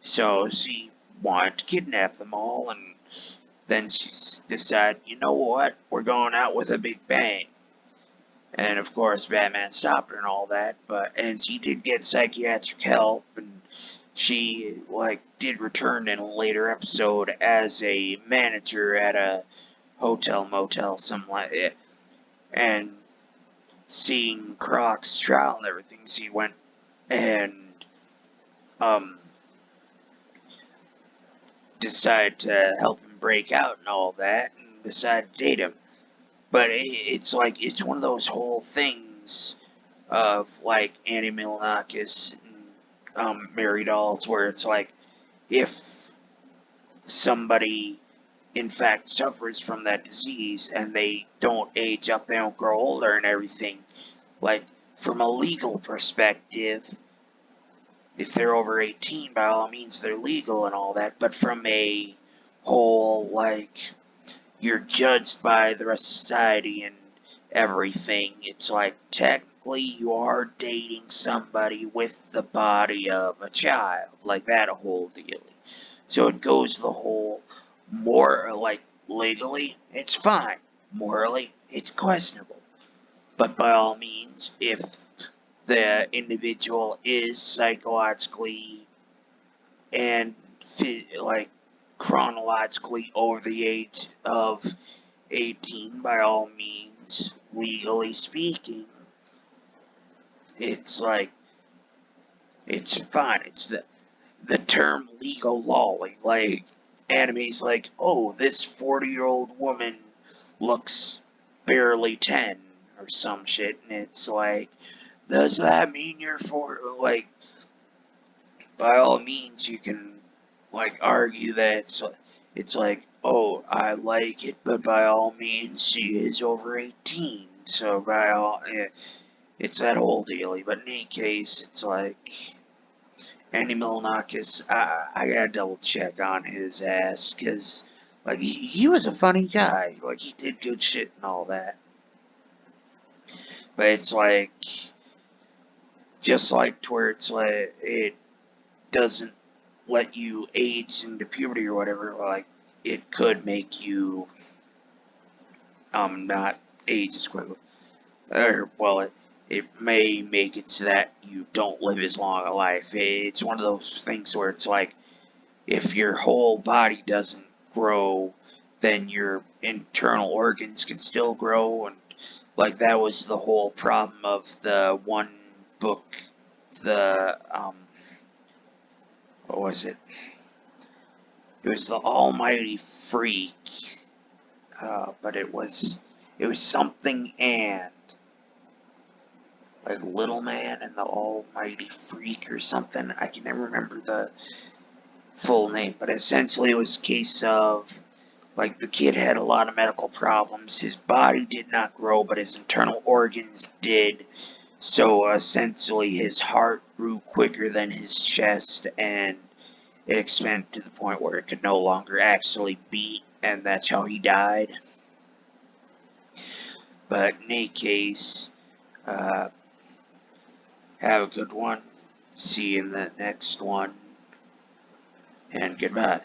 So she wanted to kidnap them all, and then she decided, you know what, we're going out with a big bang. And of course, Batman stopped her and all that, and she did get psychiatric help, and she like did return in a later episode as a manager at a hotel motel, something like it. And seeing Croc's trial and everything, she went and um decide to help him break out and all that, and decide to date him. But it's like, it's one of those whole things of like Annie Milonakis and Mary Dolls, where it's like, if somebody in fact suffers from that disease and they don't age up, they don't grow older and everything, like from a legal perspective, if they're over 18, by all means they're legal and all that, but from a whole, like, you're judged by the rest of society and everything, it's like, technically you are dating somebody with the body of a child, like that a whole deal. So it goes the whole, more, like, legally, it's fine. Morally, it's questionable. But by all means, if the individual is psychologically and like chronologically over the age of 18, by all means, legally speaking, it's like, it's fine. It's the term legal lolly. Like, anime's like, oh, this 40-year-old woman looks barely 10 or some shit, and it's like, does that mean you're like, by all means, you can, like, argue that it's like, oh, I like it, but by all means, she is over 18, so by all, it's that whole dealie. But in any case, it's like, Andy Milonakis, I gotta double check on his ass, because, like, he was a funny guy. Like, he did good shit and all that. But it's like, just like to where it's like, it doesn't let you age into puberty or whatever, like, it could make you, not age as quickly. Or, well, it may make it so that you don't live as long a life. It's one of those things where it's like, if your whole body doesn't grow, then your internal organs can still grow, and like that was the whole problem of the one book, the what was it? It was the Almighty Freak, but it was something and like Little Man and the Almighty Freak or something. I can never remember the full name, but essentially it was a case of, like, the kid had a lot of medical problems. His body did not grow, but his internal organs did. So essentially his heart grew quicker than his chest, and it expanded to the point where it could no longer actually beat, and that's how he died. But in any case, have a good one. See you in the next one, and goodbye.